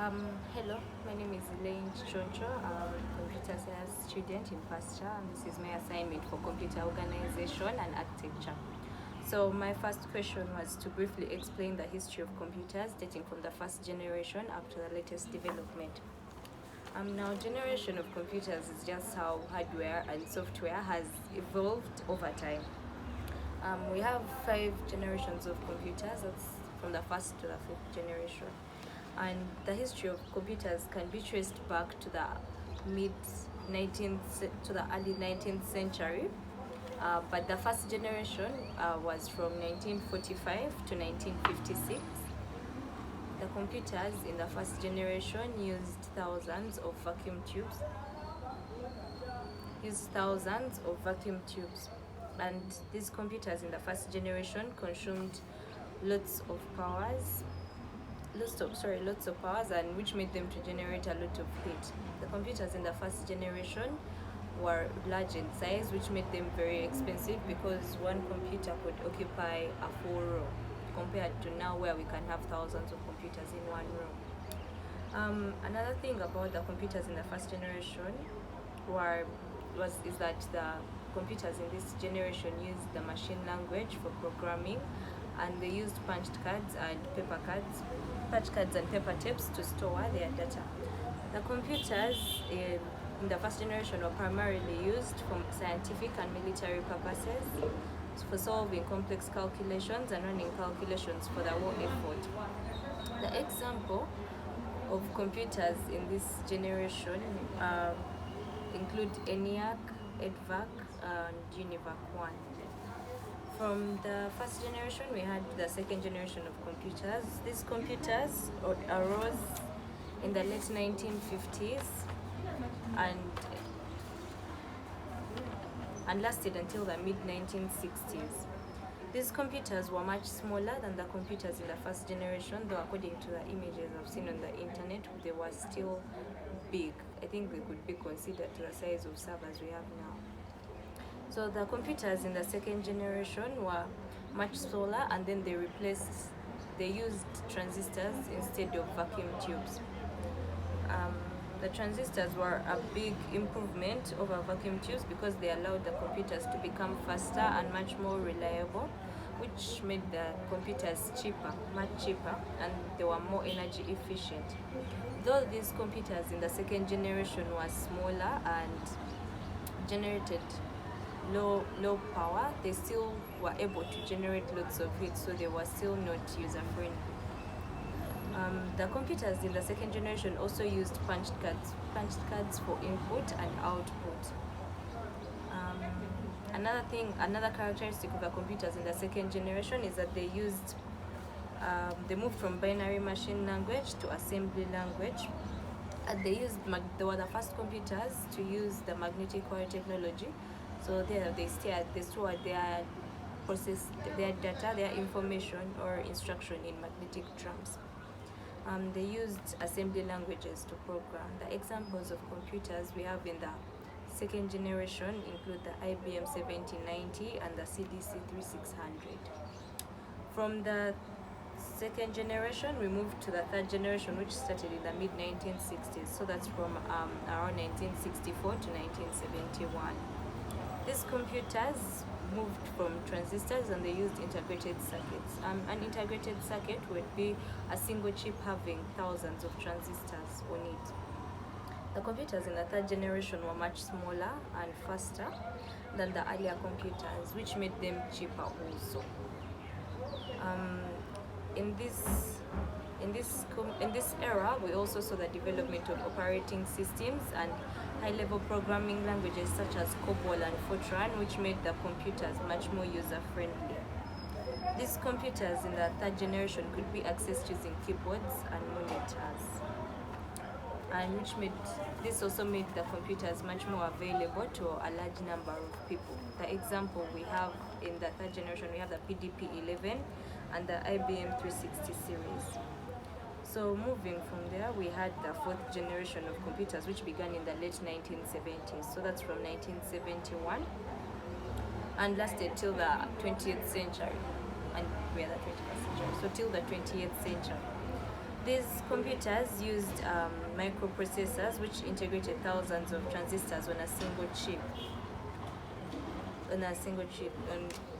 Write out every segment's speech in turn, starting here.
Hello, my name is Elaine Kiconco. I'm a computer science student in first year, and this is my assignment for computer organization and architecture. So my first question was to briefly explain the history of computers dating from the first generation up to the latest development. Now, generation of computers is just how hardware and software has evolved over time. We have 5 generations of computers, that's from the first to the 5th generation. And the history of computers can be traced back to the early 19th century. But the first generation was from 1945 to 1956. The computers in the first generation used thousands of vacuum tubes. And these computers in the first generation consumed lots of powers, and which made them to generate a lot of heat. The computers in the first generation were large in size, which made them very expensive because one computer could occupy a full room, compared to now where we can have thousands of computers in one room. Another thing about the computers in the first generation is that the computers in this generation used the machine language for programming, and they used punch cards and paper tapes to store their data. The computers in the first generation were primarily used for scientific and military purposes, for solving complex calculations and running calculations for the war effort. The example of computers in this generation include ENIAC, EDVAC, and UNIVAC 1. From the first generation, we had the second generation of computers. These computers arose in the late 1950s and lasted until the mid-1960s. These computers were much smaller than the computers in the first generation, though according to the images I've seen on the internet, they were still big. I think they could be considered to the size of servers we have now. So the computers in the second generation were much smaller, and then they used transistors instead of vacuum tubes. The transistors were a big improvement over vacuum tubes because they allowed the computers to become faster and much more reliable, which made the computers much cheaper, and they were more energy efficient. Though these computers in the second generation were smaller and generated low power, they still were able to generate lots of heat, so they were still not user-friendly. The computers in the second generation also used punched cards for input and output. Another characteristic of the computers in the second generation is that they moved from binary machine language to assembly language. And they were the first computers to use the magnetic core technology. So they store their data, their information or instruction in magnetic drums. They used assembly languages to program. The examples of computers we have in the second generation include the IBM 1790 and the CDC 3600. From the second generation, we moved to the third generation, which started in the mid-1960s. So that's from around 1964 to 1971. These computers moved from transistors, and they used integrated circuits. An integrated circuit would be a single chip having thousands of transistors on it. The computers in the third generation were much smaller and faster than the earlier computers, which made them cheaper also. In this era, we also saw the development of operating systems and high-level programming languages such as COBOL and Fortran, which made the computers much more user-friendly. These computers in the third generation could be accessed using keyboards and monitors, and this also made the computers much more available to a large number of people. The example we have in the third generation, we have the PDP-11 and the IBM 360 series. So moving from there, we had the fourth generation of computers, which began in the late 1970s. So that's from 1971 and lasted till the 20th century. And we are the 21st century, so till the 20th century. These computers used microprocessors which integrated thousands of transistors on a single chip. And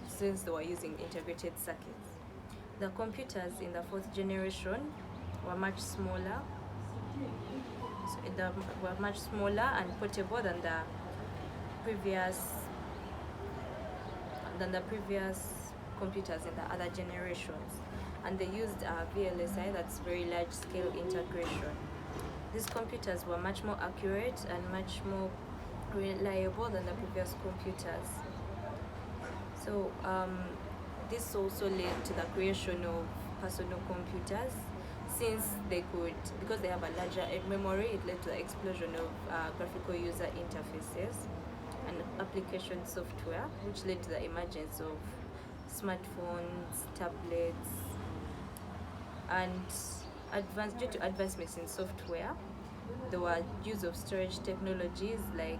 since they were using integrated circuits. The computers in the fourth generation were much smaller. Were much smaller and portable than the previous computers in the other generations, and they used VLSI, that's very large scale integration. These computers were much more accurate and much more reliable than the previous computers. So this also led to the creation of personal computers, since because they have a larger memory, it led to the explosion of graphical user interfaces and application software, which led to the emergence of smartphones, tablets, and due to advancements in software, there were use of storage technologies like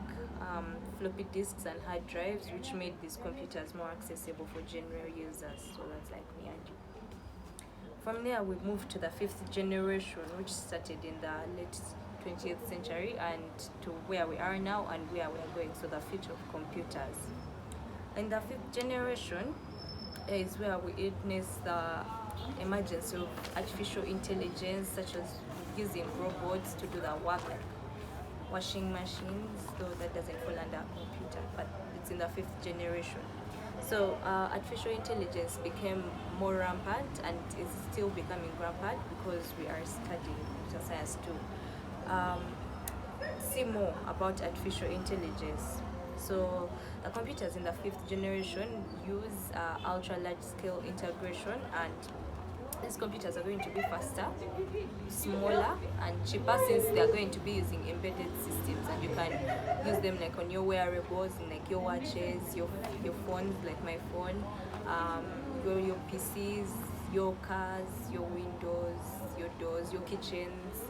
floppy disks and hard drives, which made these computers more accessible for general users. So that's like me and you. From there, we moved to the fifth generation, which started in the late 20th century, and to where we are now and where we are going, so the future of computers. In the fifth generation is where we witness the emergence of artificial intelligence, such as using robots to do the work, like washing machines, though that doesn't fall under a computer, but it's in the fifth generation. So artificial intelligence became more rampant and is still becoming rampant because we are studying computer science to see more about artificial intelligence. So the computers in the fifth generation use ultra large scale integration, and these computers are going to be faster, smaller, and cheaper, since they are going to be using embedded systems, and you can use them like on your wearables, like your watches, your phones, like my phone, your PCs, your cars, your windows, your doors, your kitchens.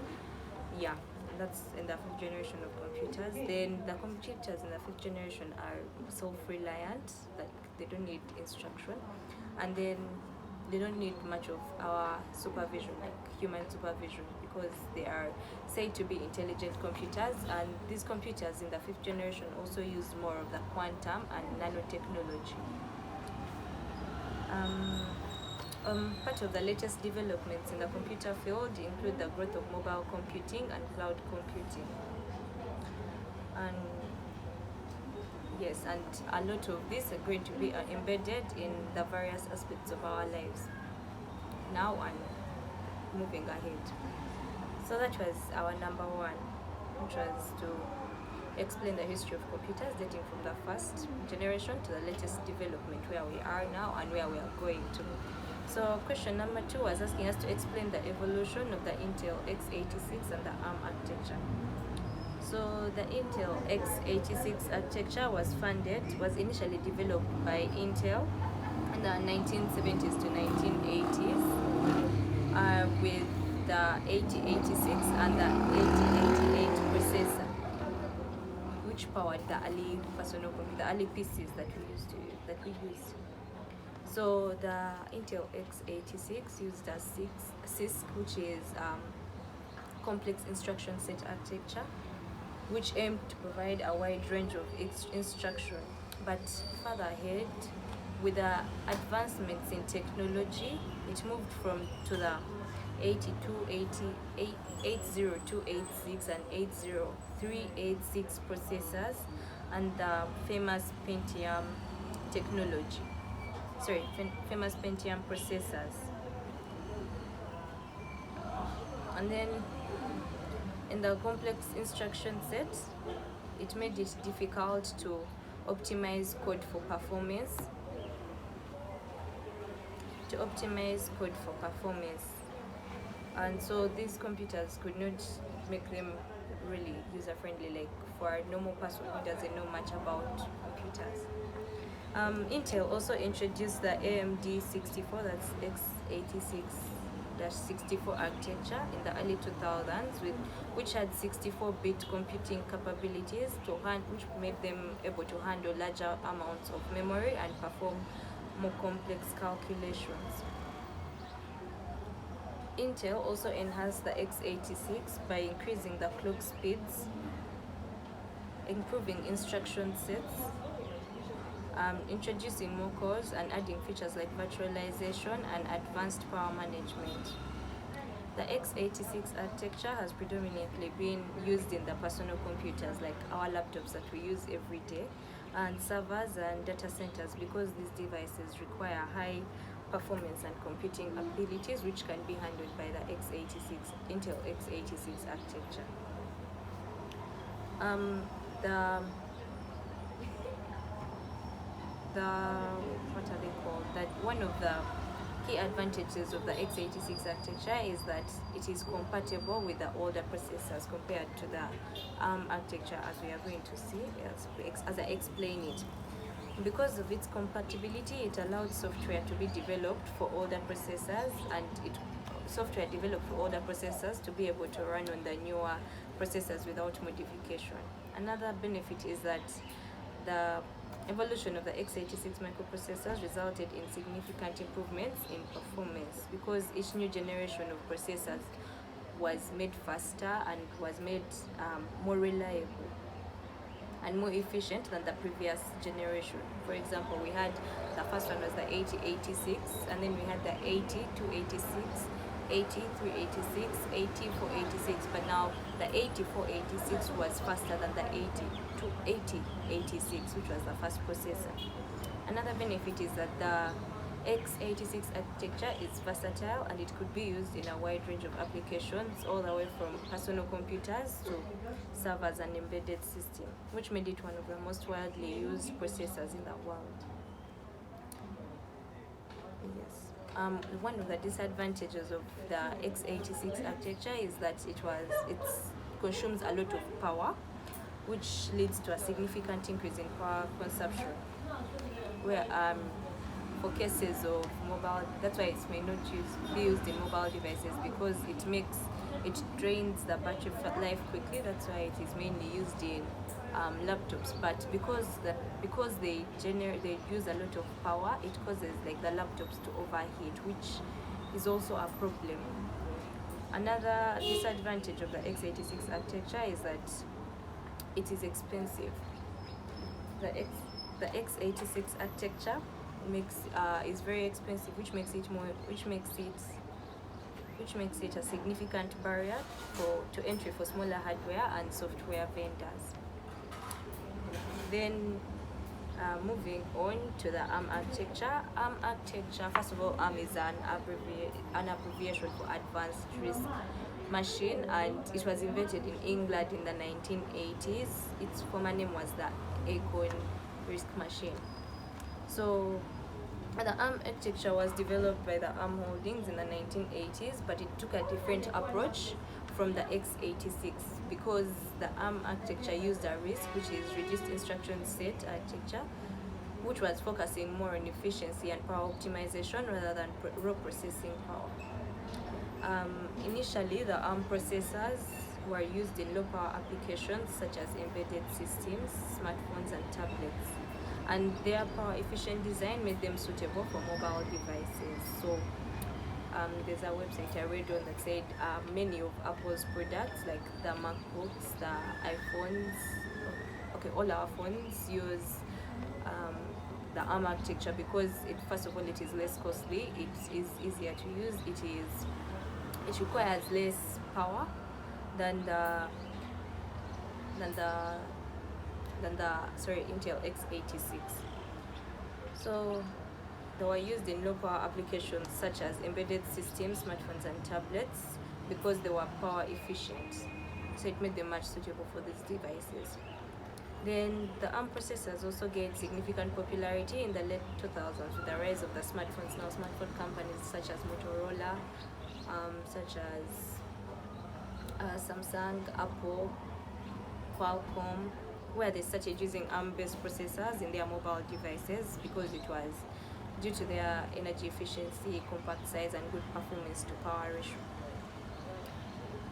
Yeah, that's in the fifth generation of computers. Then the computers in the fifth generation are self-reliant, like they don't need instruction, and then they don't need much of our supervision, like human supervision, because they are said to be intelligent computers. And these computers in the fifth generation also use more of the quantum and nanotechnology. Part of the latest developments in the computer field include the growth of mobile computing and cloud computing. And yes, and a lot of these are going to be embedded in the various aspects of our lives now and moving ahead. So that was our number one, which was to explain the history of computers dating from the first generation to the latest development, where we are now and where we are going to. So question number 2 was asking us to explain the evolution of the Intel x86 and the ARM architecture. So the Intel x86 architecture was initially developed by Intel in the 1970s to 1980s with the 8086 and the 8088 processor, which powered the early personal computer, the early PCs that we used. So the Intel x86 used a CISC, which is complex instruction set architecture, which aimed to provide a wide range of instruction. But further ahead, with the advancements in technology, it moved to the 80286 and 80386 processors and the famous Pentium processors. And then in the complex instruction set, it made it difficult to optimize code for performance. And so these computers could not make them really user-friendly, like for a normal person who doesn't know much about computers. Intel also introduced the AMD 64, that's x86-64 architecture in the early 2000s, which had 64-bit computing capabilities which made them able to handle larger amounts of memory and perform more complex calculations. Intel also enhanced the x86 by increasing the clock speeds, improving instruction sets, introducing more cores, and adding features like virtualization and advanced power management. The x86 architecture has predominantly been used in the personal computers like our laptops that we use every day, and servers and data centers, because these devices require high performance and computing abilities which can be handled by the Intel x86 architecture. The what are they called? That one of the key advantages of the x86 architecture is that it is compatible with the older processors compared to the ARM architecture, as we are going to see as I explain it. Because of its compatibility, it allowed software to be developed for older processors, and software developed for older processors to be able to run on the newer processors without modification. Another benefit is that the evolution of the x86 microprocessors resulted in significant improvements in performance, because each new generation of processors was made faster and was made more reliable and more efficient than the previous generation. For example, we had the first one was the 8086, and then we had the 8286, 8386, 8486, but now the 8486 was faster than the 8086, which was the first processor. Another benefit is that the x86 architecture is versatile, and it could be used in a wide range of applications, all the way from personal computers to servers and embedded systems, which made it one of the most widely used processors in the world. Yes. One of the disadvantages of the x86 architecture is that it consumes a lot of power, which leads to a significant increase in power consumption. Where for cases of mobile, that's why it may not be used in mobile devices, because it drains the battery life quickly. That's why it is mainly used in laptops. But because they use a lot of power, it causes like the laptops to overheat, which is also a problem. Another disadvantage of the x86 architecture is that it is expensive. The x86 architecture is very expensive, which makes it a significant barrier to entry for smaller hardware and software vendors. Then moving on to the ARM architecture. ARM architecture, first of all, ARM is an abbreviation for Advanced Risk Machine, and it was invented in England in the 1980s. Its former name was the Acorn Risk Machine. So the ARM architecture was developed by the ARM Holdings in the 1980s, but it took a different approach from the x86, because the ARM architecture used a RISC, which is reduced instruction set architecture, which was focusing more on efficiency and power optimization rather than raw processing power. Initially, the ARM processors were used in low power applications such as embedded systems, smartphones, and tablets, and their power efficient design made them suitable for mobile devices. So there's a website I read on that said many of Apple's products, like the MacBooks, the iPhones, all our phones use the ARM architecture, because first of all, it is less costly, it is easier to use, it requires less power than the Intel x86. So they were used in low power applications such as embedded systems, smartphones, and tablets, because they were power efficient. So it made them much suitable for these devices. Then the ARM processors also gained significant popularity in the late 2000s with the rise of the smartphones. Now smartphone companies such as Motorola, such as Samsung, Apple, Qualcomm, where they started using ARM-based processors in their mobile devices, because it was due to their energy efficiency, compact size, and good performance to power ratio.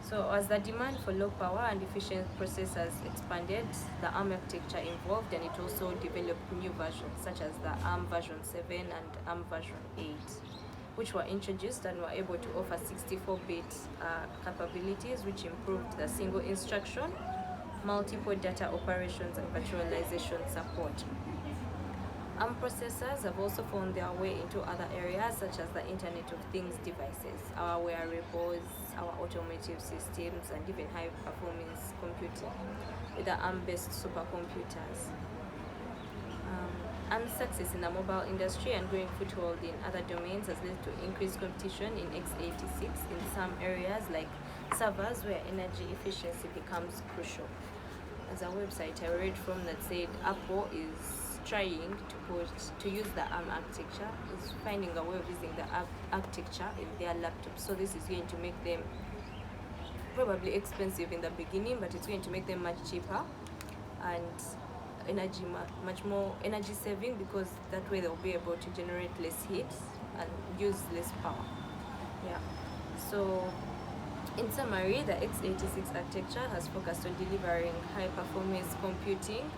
So as the demand for low power and efficient processors expanded, the ARM architecture evolved, and it also developed new versions such as the ARM version 7 and ARM version 8. which were introduced and were able to offer 64-bit capabilities, which improved the single instruction, multiple data operations, and virtualization support. ARM processors have also found their way into other areas such as the Internet of Things devices, our wearables, our automotive systems, and even high-performance computing with the ARM-based supercomputers. ARM's success in the mobile industry and growing foothold in other domains has led to increased competition in x86 in some areas like servers where energy efficiency becomes crucial. As a website I read from that said Apple is trying to use the ARM architecture, is finding a way of using the architecture in their laptops. So this is going to make them probably expensive in the beginning, but it's going to make them much cheaper and much more energy saving, because that way they'll be able to generate less heat and use less power. Yeah. So in summary, the x86 architecture has focused on delivering high performance computing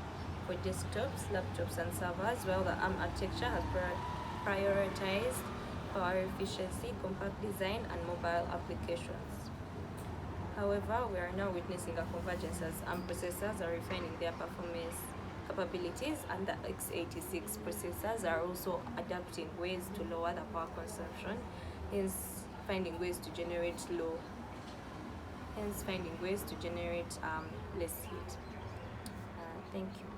for desktops, laptops, and servers, while the ARM architecture has prioritized power efficiency, compact design, and mobile applications. However, we are now witnessing a convergence as ARM processors are refining their performance capabilities, and the x86 processors are also adapting ways to lower the power consumption, hence finding ways to generate less heat. Thank you.